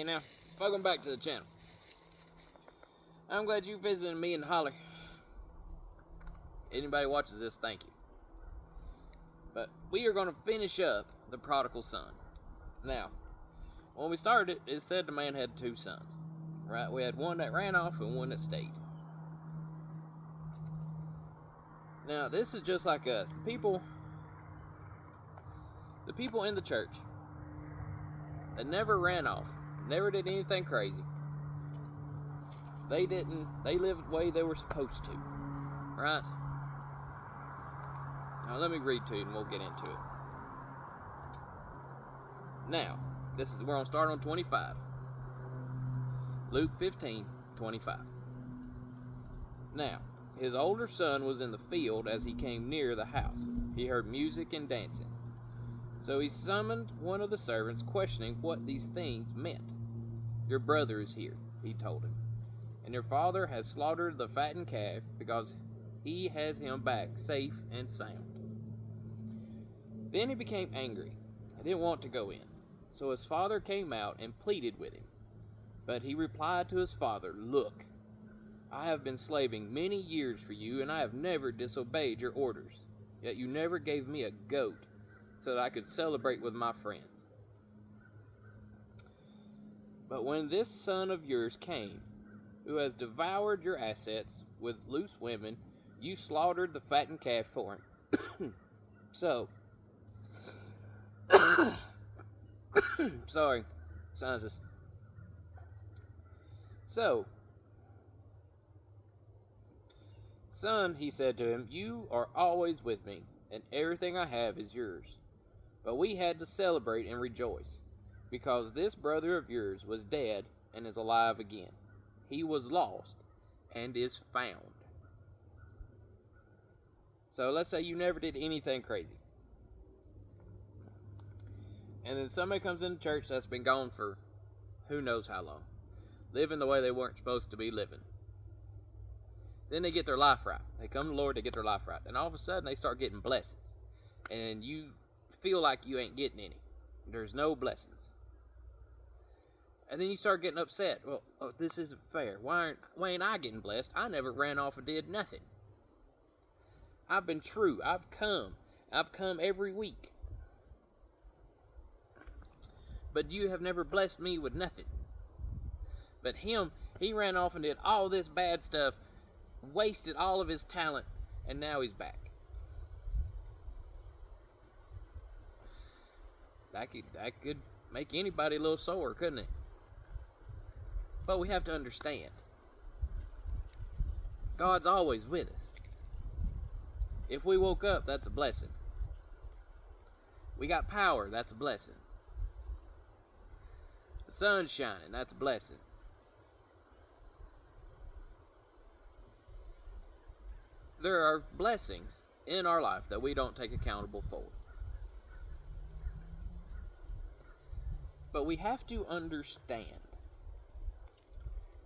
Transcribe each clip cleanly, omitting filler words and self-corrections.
Hey now, welcome back to the channel. I'm glad you visited me and Holly. Anybody watches this, thank you. But we are going to finish up the prodigal son. Now, when we started, it said the man had two sons. Right? We had one that ran off and one that stayed. Now, this is just like us. The people in the church that never ran off, never did anything crazy. They lived the way they were supposed to. Right? Now let me read to you and we'll get into it. Now, we're going to start on 25. Luke 15:25. Now, his older son was in the field as he came near the house. He heard music and dancing. So he summoned one of the servants, questioning what these things meant. Your brother is here, he told him, and your father has slaughtered the fattened calf because he has him back safe and sound. Then he became angry and didn't want to go in. So his father came out and pleaded with him. But he replied to his father, Look, I have been slaving many years for you, and I have never disobeyed your orders. Yet you never gave me a goat so that I could celebrate with my friends. But when this son of yours came, who has devoured your assets with loose women, you slaughtered the fattened calf for him. Sorry, sinuses. So, son, he said to him, you are always with me, and everything I have is yours. But we had to celebrate and rejoice, because this brother of yours was dead and is alive again. He was lost and is found. So let's say you never did anything crazy. And then somebody comes into church that's been gone for who knows how long, living the way they weren't supposed to be living. Then they get their life right. They come to the Lord, they get their life right. And all of a sudden they start getting blessings. And you feel like you ain't getting any. There's no blessings. And then you start getting upset. Well, this isn't fair. Why ain't I getting blessed? I never ran off and did nothing. I've been true. I've come every week. But you have never blessed me with nothing. But him, he ran off and did all this bad stuff, wasted all of his talent, and now he's back. That could make anybody a little sore, couldn't it? But we have to understand, God's always with us. If we woke up, that's a blessing. We got power, that's a blessing. The sun's shining, that's a blessing. There are blessings in our life that we don't take accountable for. But we have to understand,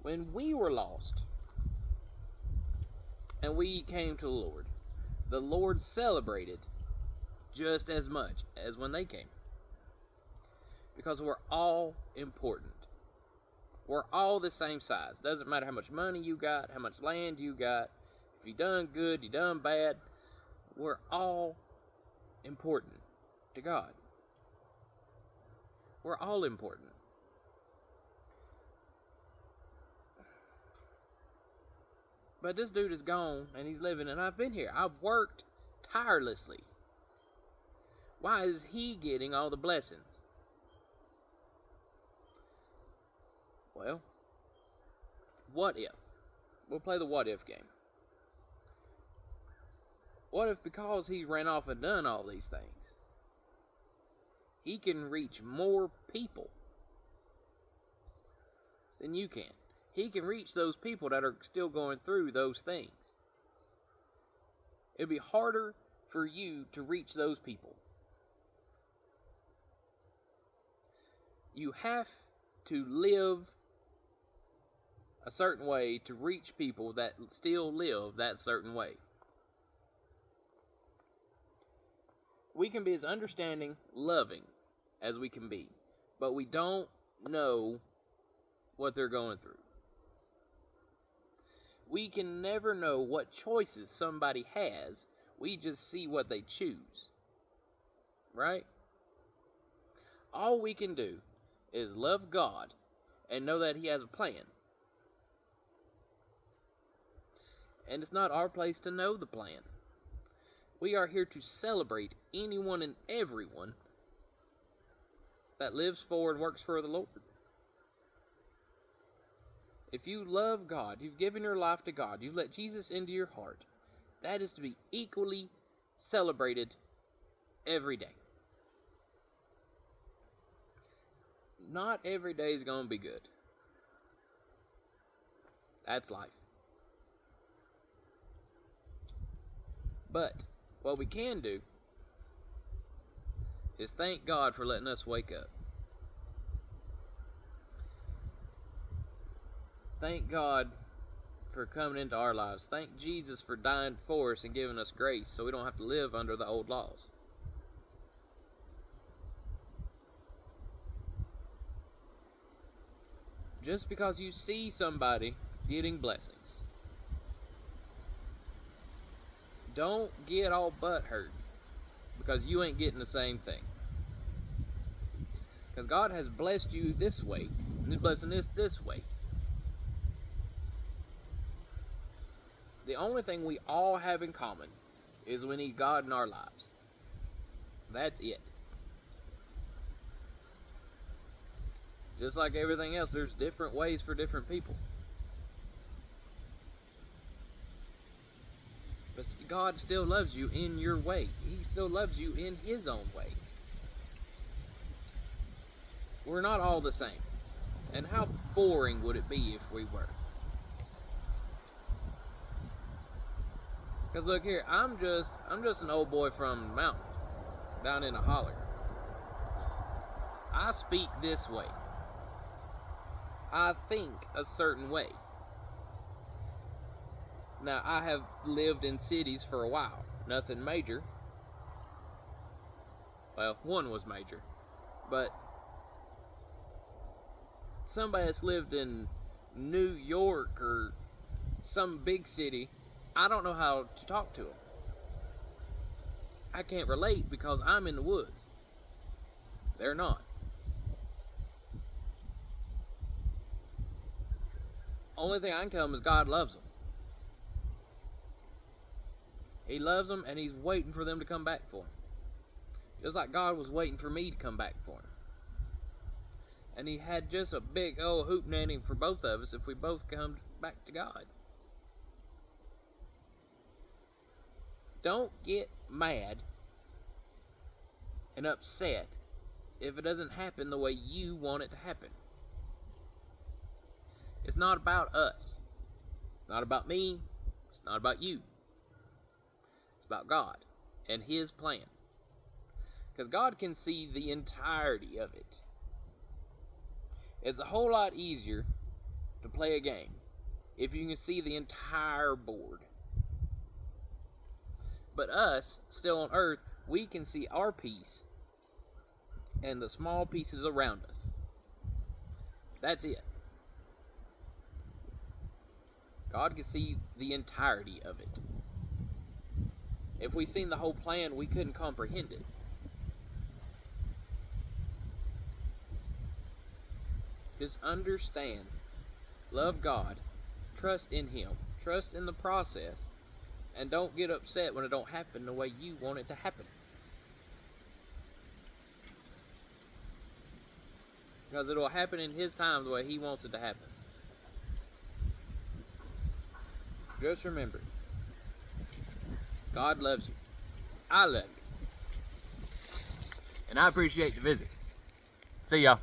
when we were lost and we came to the Lord celebrated just as much as when they came. Because we're all important. We're all the same size. Doesn't matter how much money you got, how much land you got, if you done good, you done bad. We're all important to God. We're all important. But this dude is gone and he's living, and I've been here. I've worked tirelessly. Why is he getting all the blessings? Well, what if? We'll play the what if game. What if because he ran off and done all these things, he can reach more people than you can? He can reach those people that are still going through those things. It'd be harder for you to reach those people. You have to live a certain way to reach people that still live that certain way. We can be as understanding, loving as we can be, but we don't know what they're going through. We can never know what choices somebody has. We just see what they choose. Right? All we can do is love God and know that He has a plan. And it's not our place to know the plan. We are here to celebrate anyone and everyone that lives for and works for the Lord. If you love God, you've given your life to God, you've let Jesus into your heart, that is to be equally celebrated every day. Not every day is going to be good. That's life. But what we can do is thank God for letting us wake up. Thank God for coming into our lives. Thank Jesus for dying for us and giving us grace so we don't have to live under the old laws. Just because you see somebody getting blessings, don't get all butthurt because you ain't getting the same thing. Because God has blessed you this way, and He's blessing this way. The only thing we all have in common is we need God in our lives. That's it. Just like everything else, there's different ways for different people. But God still loves you in your way. He still loves you in His own way. We're not all the same. And how boring would it be if we were? Because look here, I'm just an old boy from the mountain, down in a holler. I speak this way. I think a certain way. Now, I have lived in cities for a while. Nothing major. Well, one was major. But somebody that's lived in New York or some big city, I don't know how to talk to them. I can't relate because I'm in the woods. They're not. Only thing I can tell them is God loves them. He loves them and He's waiting for them to come back for Him. Just like God was waiting for me to come back for Him. And He had just a big old hoop nanny for both of us if we both come back to God. Don't get mad and upset if it doesn't happen the way you want it to happen. It's not about us. It's not about me. It's not about you. It's about God and His plan. Because God can see the entirety of it. It's a whole lot easier to play a game if you can see the entire board. But us, still on earth, we can see our piece and the small pieces around us. That's it. God can see the entirety of it. If we seen the whole plan, we couldn't comprehend it. Just understand, love God, trust in Him, trust in the process, and don't get upset when it don't happen the way you want it to happen. Because it will happen in His time the way He wants it to happen. Just remember, God loves you. I love you. And I appreciate the visit. See y'all.